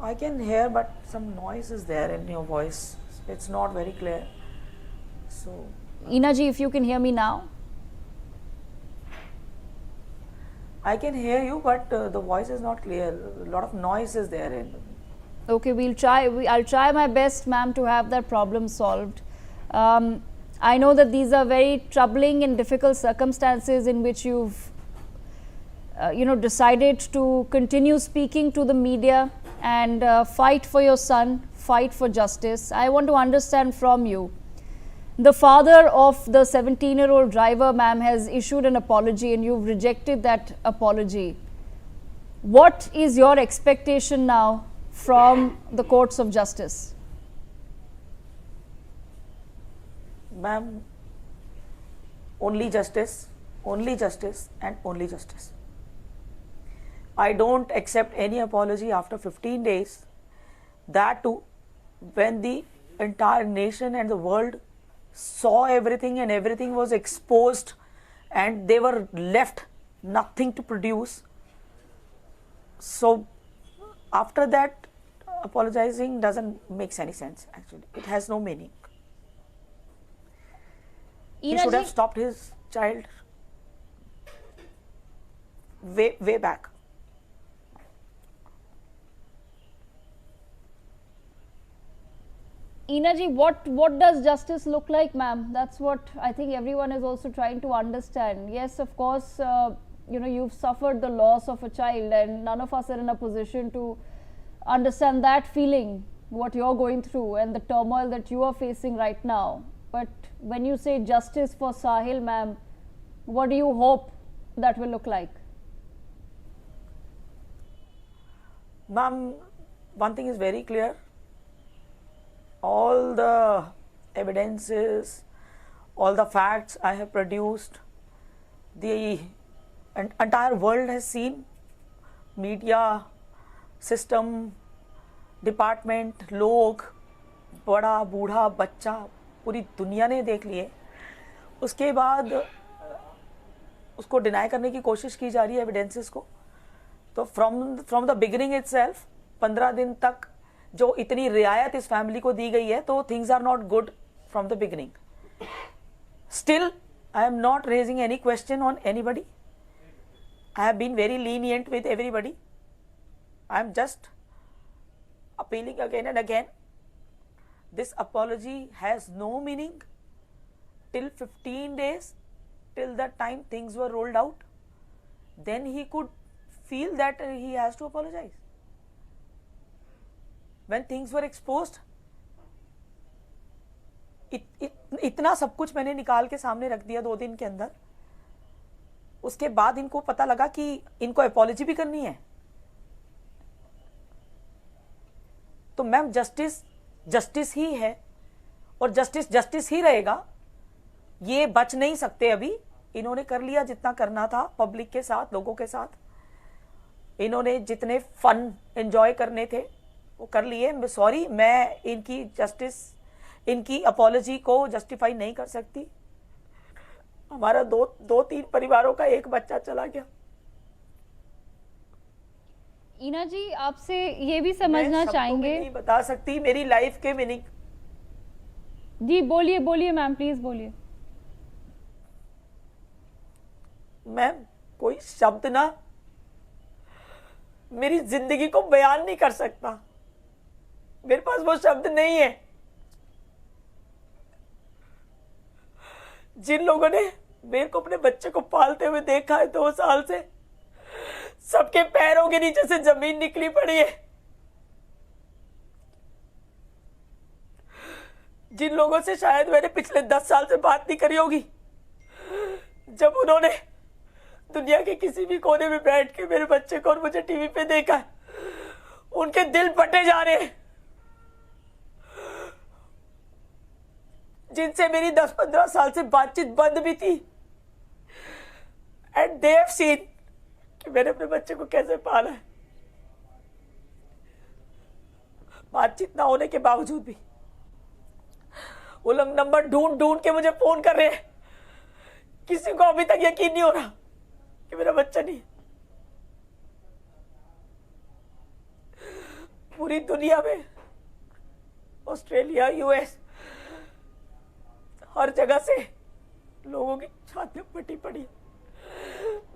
I can hear, but some noise is there in your voice. It's not very clear. So, Ina ji, if you can hear me now. I can hear you, but the voice is not clear. A lot of noise is there. Okay, we'll try. I'll try my best, ma'am, to have that problem solved. I know that these are very troubling and difficult circumstances in which you've, decided to continue speaking to the media and fight for your son, fight for justice. I want to understand from you. The father of the 17-year-old driver, ma'am, has issued an apology and you've rejected that apology. What is your expectation now from the courts of justice? Ma'am, only justice and only justice. I don't accept any apology after 15 days. That too, when the entire nation and the world saw everything and everything was exposed and they were left nothing to produce. So after that, apologizing doesn't make any sense. Actually, it has no meaning. He should have stopped his child way back. Ina ji, what does justice look like, ma'am? That's what I think everyone is also trying to understand. Yes, of course, you've suffered the loss of a child and none of us are in a position to understand that feeling, what you're going through and the turmoil that you are facing right now. But when you say justice for Sahil, ma'am, what do you hope that will look like? Ma'am, one thing is very clear. All the evidences, all the facts I have produced, the entire world has seen, media, system, department, लोग, बड़ा बूढ़ा बच्चा, पूरी दुनिया ने देख लिए. उसके बाद उसको डिनाई करने की कोशिश की जा रही है एविडेंसेस को. तो फ्रॉम द बिगिनिंग इटसेल्फ 15 दिन तक जो इतनी रियायत इस फैमिली को दी गई है, तो things are not good from the beginning. Still I am not raising any question on anybody. I have been very lenient with everybody. I am just appealing again and again. This apology has no meaning till 15 days, till the time things were rolled out. Then he could feel that he has to apologize. When things were exposed, इतना सब कुछ मैंने निकाल के सामने रख दिया 2 दिन के अंदर. उसके बाद इनको पता लगा कि इनको अपॉलॉजी भी करनी है. तो मैम, जस्टिस ही है और जस्टिस ही रहेगा. ये बच नहीं सकते. अभी इन्होंने कर लिया जितना करना था पब्लिक के साथ, लोगों के साथ. इन्होंने जितने फन एंजॉय करने थे वो कर लिए. सॉरी, मैं इनकी अपॉलॉजी को जस्टिफाई नहीं कर सकती. हमारा 2-3 परिवारों का एक बच्चा चला गया. ईना जी, आपसे ये भी समझना चाहेंगे. नहीं बता सकती मेरी लाइफ के मीनिंग. जी बोलिए मैम, प्लीज बोलिए. मैम, कोई शब्द ना मेरी जिंदगी को बयान नहीं कर सकता. मेरे पास वो शब्द नहीं है. जिन लोगों ने मेरे को अपने बच्चे को पालते हुए देखा है 2 साल से, सबके पैरों के नीचे से जमीन निकली पड़ी है. जिन लोगों से शायद मैंने पिछले 10 साल से बात नहीं करी होगी, जब उन्होंने दुनिया के किसी भी कोने में बैठ के मेरे बच्चे को और मुझे टीवी पे देखा है, उनके दिल फटे जा रहे हैं. जिनसे मेरी 10-15 साल से बातचीत बंद भी थी, एंड दे हैव सीन कि मैंने अपने बच्चे को कैसे पाला है. बातचीत ना होने के बावजूद भी वो लोग नंबर ढूंढ के मुझे फोन कर रहे हैं. किसी को अभी तक यकीन नहीं हो रहा कि मेरा बच्चा नहीं. पूरी पूरी दुनिया में, ऑस्ट्रेलिया, यूएस, हर जगह से लोगों की छातियां फटी पड़ी है।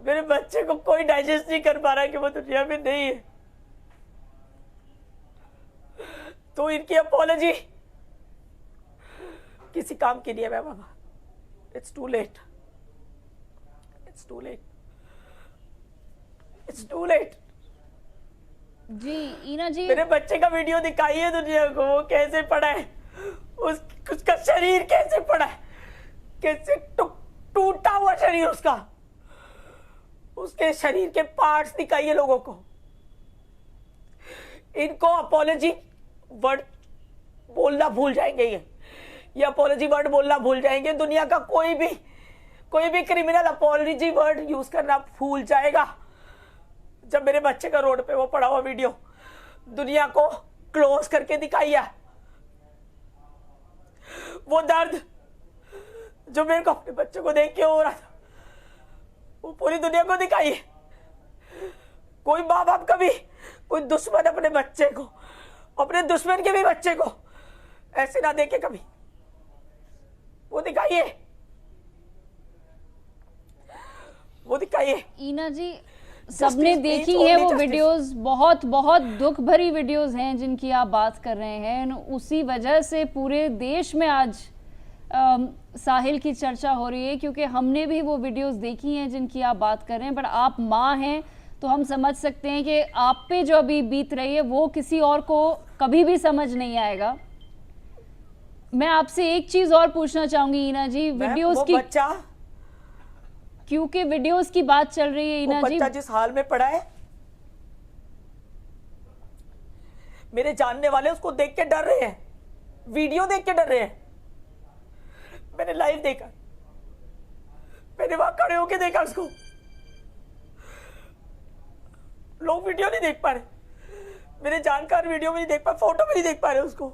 मेरे बच्चे को कोई डाइजेस्ट नहीं कर पा रहा है कि वो दुनिया में नहीं है। तो इनकी अपॉलॉजी किसी काम की नहीं है बाबा। It's too late, it's too late, it's too late. जी ईना जी, मेरे बच्चे का वीडियो दिखाइए दुनिया को, वो कैसे पड़ा है, उसका शरीर कैसे पड़ा है, कैसे टूटा हुआ शरीर उसका, उसके शरीर के पार्ट्स दिखाइए लोगों को। इनको अपॉलॉजी वर्ड बोलना भूल जाएंगे, ये अपॉलॉजी वर्ड बोलना भूल जाएंगे। दुनिया का कोई भी क्रिमिनल अपॉलॉजी वर्ड यूज करना भूल जाएगा। जब मेरे बच्चे का रोड पे वो पड़ा हुआ वीडियो दुनिया को क्लोज करके दिखाइए, वो दर्द जो मेरे को अपने बच्चे को देख के हो रहा था वो पूरी दुनिया को दिखाइए। कोई माँ बाप का भी कोई दुश्मन अपने बच्चे को, अपने दुश्मन के भी बच्चे को ऐसे ना देखे कभी, वो दिखाइए, वो दिखाइए। ईना जी, सबने देखी है वो वीडियोस, बहुत बहुत दुख भरी वीडियोस हैं जिनकी आप बात कर रहे हैं। उसी वजह से पूरे देश में आज साहिल की चर्चा हो रही है, क्योंकि हमने भी वो वीडियोस देखी हैं जिनकी आप बात कर रहे हैं। पर आप माँ हैं तो हम समझ सकते हैं कि आप पे जो अभी बीत रही है वो किसी और को कभी भी समझ नहीं आएगा। मैं आपसे एक चीज और पूछना चाहूंगी ईना जी, वीडियोस की, क्योंकि वीडियोस की बात चल रही है ईना जी, बच्चा जिस हाल में पड़ा है, मेरे जानने वाले उसको देख के डर रहे हैं, वीडियो देख के डर रहे हैं। मैंने लाइव देखा, मैंने वहां खड़े होके देखा उसको। लोग वीडियो नहीं देख पा रहे, मेरे जानकार वीडियो में नहीं देख पा, फोटो में नहीं देख पा रहे उसको।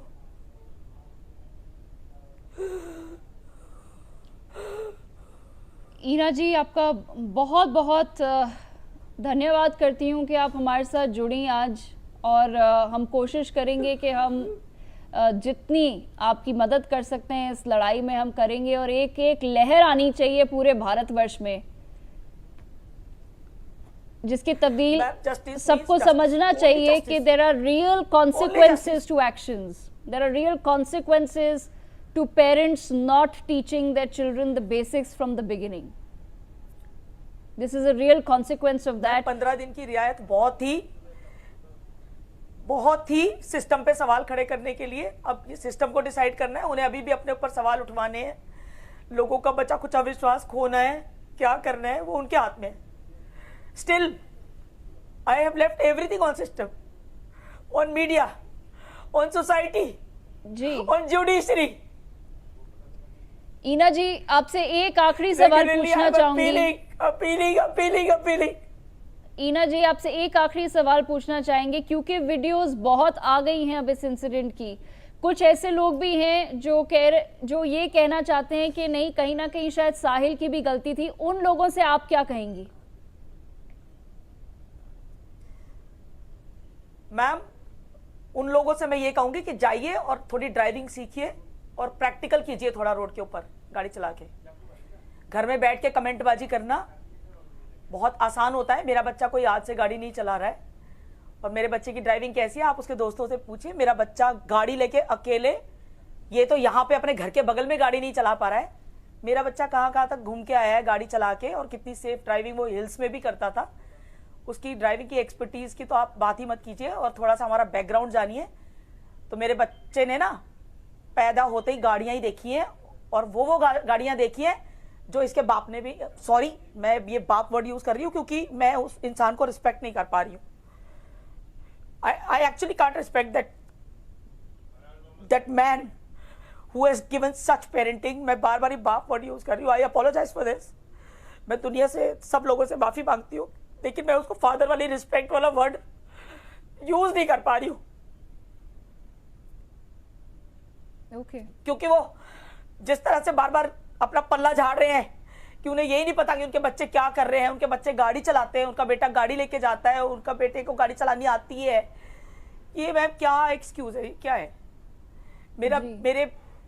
ईना जी, आपका बहुत बहुत धन्यवाद करती हूँ कि आप हमारे साथ जुड़ी आज, और हम कोशिश करेंगे कि हम जितनी आपकी मदद कर सकते हैं इस लड़ाई में हम करेंगे, और एक एक लहर आनी चाहिए पूरे भारतवर्ष में जिसकी तब्दील सबको समझना चाहिए कि there are real consequences to actions, there are real consequences to parents not teaching their children the basics from the beginning. This is a real consequence of that. 15 दिन की रियायत बहुत ही सिस्टम पे सवाल खड़े करने के लिए, अब ये सिस्टम को डिसाइड करना है, उन्हें अभी भी अपने ऊपर सवाल उठवाने हैं, लोगों का बचा कुछ अविश्वास खोना है, क्या करना है वो उनके हाथ में है। Still, I have left everything on system, on media, on society, on judiciary. ईना जी, आपसे एक आखिरी सवाल पूछना चाहूंगी। ईना जी, आपसे एक आखिरी सवाल पूछना चाहेंगे, क्योंकि वीडियोस बहुत आ गई हैं अब इस इंसिडेंट की। कुछ ऐसे लोग भी हैं जो ये कहना चाहते हैं कि नहीं, कहीं ना कहीं शायद साहिल की भी गलती थी। उन लोगों से आप क्या कहेंगी? मैम, उन लोगों से मैं ये कहूंगी कि जाइए और थोड़ी ड्राइविंग सीखिए और प्रैक्टिकल कीजिए थोड़ा रोड के ऊपर गाड़ी चला के। घर में बैठ के कमेंटबाजी करना बहुत आसान होता है। मेरा बच्चा कोई आज से गाड़ी नहीं चला रहा है, और मेरे बच्चे की ड्राइविंग कैसी है आप उसके दोस्तों से पूछिए। मेरा बच्चा गाड़ी लेके अकेले, ये तो यहाँ पे अपने घर के बगल में गाड़ी नहीं चला पा रहा है, मेरा बच्चा कहाँ कहाँ तक घूम के आया है गाड़ी चला के, और कितनी सेफ ड्राइविंग वो हिल्स में भी करता था। उसकी ड्राइविंग की एक्सपर्टीज की तो आप बात ही मत कीजिए। और थोड़ा सा हमारा बैकग्राउंड जानिए, तो मेरे बच्चे ने ना पैदा होते ही गाड़ियां ही देखी हैं, और वो गाड़ियां देखी हैं जो इसके बाप ने भी, सॉरी मैं ये बाप वर्ड यूज कर रही हूँ क्योंकि मैं उस इंसान को रिस्पेक्ट नहीं कर पा रही हूँ। I actually can't respect that man who has given such parenting. मैं बार बार ये बाप वर्ड यूज कर रही हूँ, आई अपोलोजाइज फॉर दिस। मैं दुनिया से सब लोगों से माफी मांगती हूँ, लेकिन मैं उसको फादर वाली रिस्पेक्ट वाला वर्ड यूज नहीं कर पा रही हूँ। क्योंकि वो जिस तरह से बार बार अपना पल्ला झाड़ रहे हैं कि उन्हें यही नहीं पता कि उनके बच्चे क्या कर रहे हैं। उनके बच्चे गाड़ी चलाते हैं, उनका बेटा गाड़ी लेके जाता है, उनका बेटे को गाड़ी चलानी आती है, ये मैम क्या एक्सक्यूज है, क्या है? मेरा जी।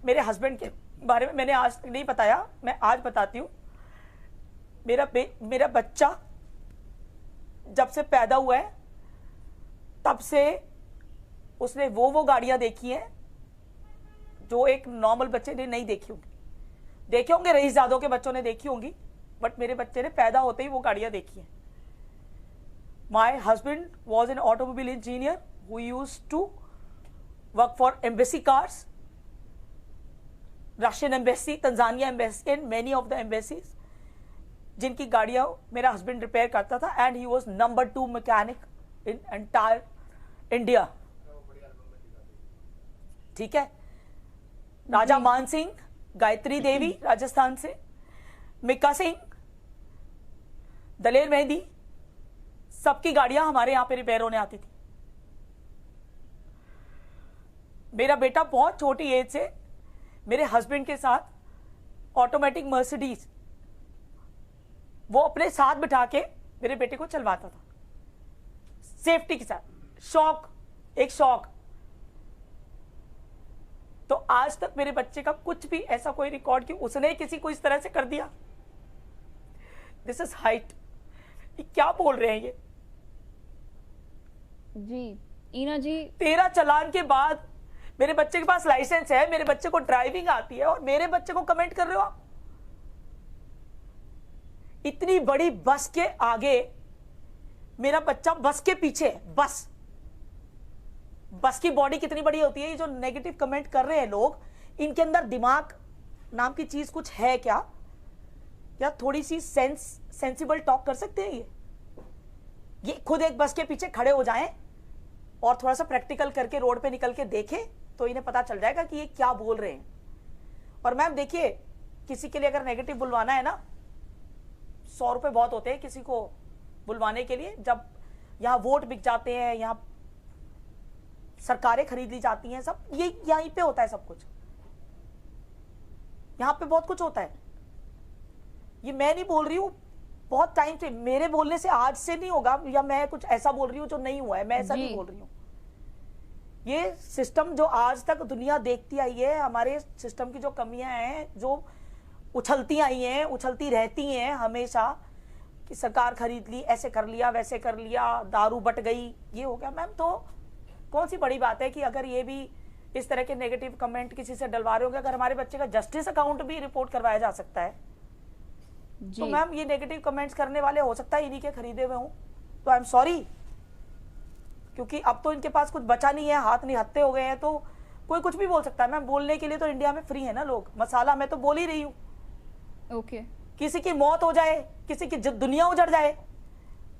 मेरे हस्बैंड के बारे में मैंने आज तक नहीं बताया, मैं आज बताती हूँ। मेरा बच्चा जब से पैदा हुआ है तब से उसने वो गाड़ियां देखी हैं जो एक नॉर्मल बच्चे ने नहीं देखी होंगी। देखे होंगे रईसजादों के बच्चों ने देखी होंगी, बट मेरे बच्चे ने पैदा होते ही वो गाड़ियां देखी हैं। My husband was an automobile engineer who used to work for embassy cars, Russian embassy, Tanzania embassy and many of the embassies, जिनकी गाड़ियां मेरा हस्बैंड रिपेयर करता था। And he was number 2 mechanic in entire India. ठीक है। राजा मान सिंह, गायत्री देवी राजस्थान से, मिक्का सिंह, दलेर मेहंदी, सबकी गाड़ियां हमारे यहां पे रिपेयर होने आती थी। मेरा बेटा बहुत छोटी एज से मेरे हस्बैंड के साथ ऑटोमेटिक मर्सिडीज वो अपने साथ बिठा के मेरे बेटे को चलवाता था, सेफ्टी के साथ। शौक, एक शौक। तो आज तक मेरे बच्चे का कुछ भी ऐसा कोई रिकॉर्ड कि उसने किसी को इस तरह से कर दिया, दिस इज हाइट। क्या बोल रहे हैं ये जी? ईना जी, 13 चालान के बाद मेरे बच्चे के पास लाइसेंस है, मेरे बच्चे को ड्राइविंग आती है, और मेरे बच्चे को कमेंट कर रहे हो आप? इतनी बड़ी बस के आगे मेरा बच्चा बस के पीछे है। बस की बॉडी कितनी बड़ी होती है? ये जो नेगेटिव कमेंट कर रहे हैं लोग, इनके अंदर दिमाग नाम की चीज कुछ है क्या? या थोड़ी सी सेंसिबल टॉक कर सकते हैं ये खुद एक बस के पीछे खड़े हो जाएं और थोड़ा सा प्रैक्टिकल करके रोड पे निकल के देखें तो इन्हें पता चल जाएगा कि ये क्या बोल रहे हैं। और मैम देखिए, किसी के लिए अगर नेगेटिव बुलवाना है ना, 100 रुपए बहुत होते हैं किसी को बुलवाने के लिए। जब यहाँ वोट बिक जाते हैं, यहाँ सरकारें खरीद ली जाती हैं, सब ये यहीं पे होता है। सब कुछ यहाँ पे बहुत कुछ होता है। ये मैं नहीं बोल रही हूँ, बहुत टाइम से, मेरे बोलने से आज से नहीं होगा, या मैं कुछ ऐसा बोल रही हूँ जो नहीं हुआ है, मैं ऐसा नहीं बोल रही हूँ। ये सिस्टम जो आज तक दुनिया देखती आई है, हमारे सिस्टम की जो कमियां हैं, जो उछलती आई हैं, उछलती रहती हैं हमेशा, कि सरकार खरीद ली, ऐसे कर लिया, वैसे कर लिया, दारू बट गई, ये हो गया। मैम तो कौन सी बड़ी बात है कि अगर ये भी इस तरह के नेगेटिव कमेंट किसी से डलवा रहे होंगे, अगर हमारे बच्चे का जस्टिस अकाउंट भी रिपोर्ट करवाया जा सकता है जी। तो मैम ये नेगेटिव कमेंट्स करने वाले हो सकता है इन्हीं के खरीदे हुए हों, तो आई एम सॉरी, क्योंकि अब तो इनके पास कुछ बचा नहीं है, हाथ निहत्ते हो गए हैं, तो कोई कुछ भी बोल सकता है। मैम बोलने के लिए तो इंडिया में फ्री है ना लोग। मसाला मैं तो बोल ही रही हूँ। ओके। किसी की मौत हो जाए, किसी की दुनिया उजड़ जाए,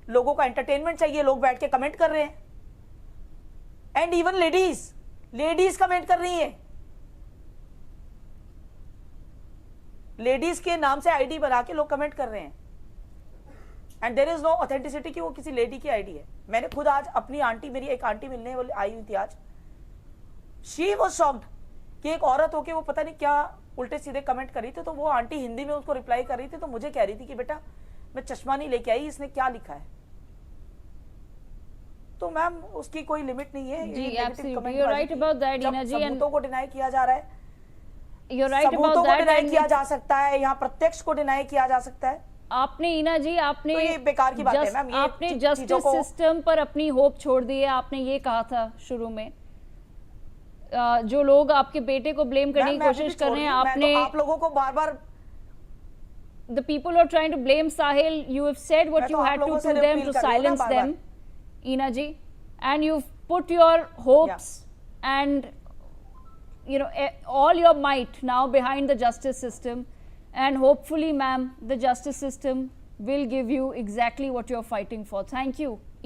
लोगों का एंटरटेनमेंट चाहिए, लोग बैठ के कमेंट कर रहे हैं। एंड इवन लेडीज कमेंट कर रही है। लेडीज के नाम से आईडी बना के लोग कमेंट कर रहे हैं, and there is no authenticity कि वो किसी लेडी की आईडी है। मैंने खुद आज अपनी आंटी, मेरी एक आंटी मिलने आई हुई थी आज, शी वाज शॉक्ड कि एक औरत होके वो पता नहीं क्या उल्टे सीधे कमेंट कर रही थी। तो वो आंटी हिंदी में उसको रिप्लाई कर रही थी, तो मुझे कह रही थी कि बेटा मैं चश्मा नहीं लेके आई, इसने क्या लिखा है। तो मैम उसकी कोई लिमिट नहीं है। जी, absolutely, you are right about that Ina ji. And सबूतों को डिनाई किया जा रहा है, you are right about that, deny किया जा सकता है, यहाँ प्रत्यक्ष को डिनाई किया जा सकता है। आपने ईना जी, आपने तो ये बेकार की बात है मैम। ये आपने जस्टिस सिस्टम पर अपनी होप छोड़ दी है। आपने ये कहा था शुरू में, जो लोग आपके बेटे को ब्लेम करने की कोशिश कर रहे हैं, आपने आप लोगों को बार-बार, the people who are trying to blame Sahil, you have said what you had to them to silence them, Ina ji, and you've put your hopes and you know all your might now behind the justice system, and hopefully ma'am the justice system will give you exactly what you're fighting for. Thank you.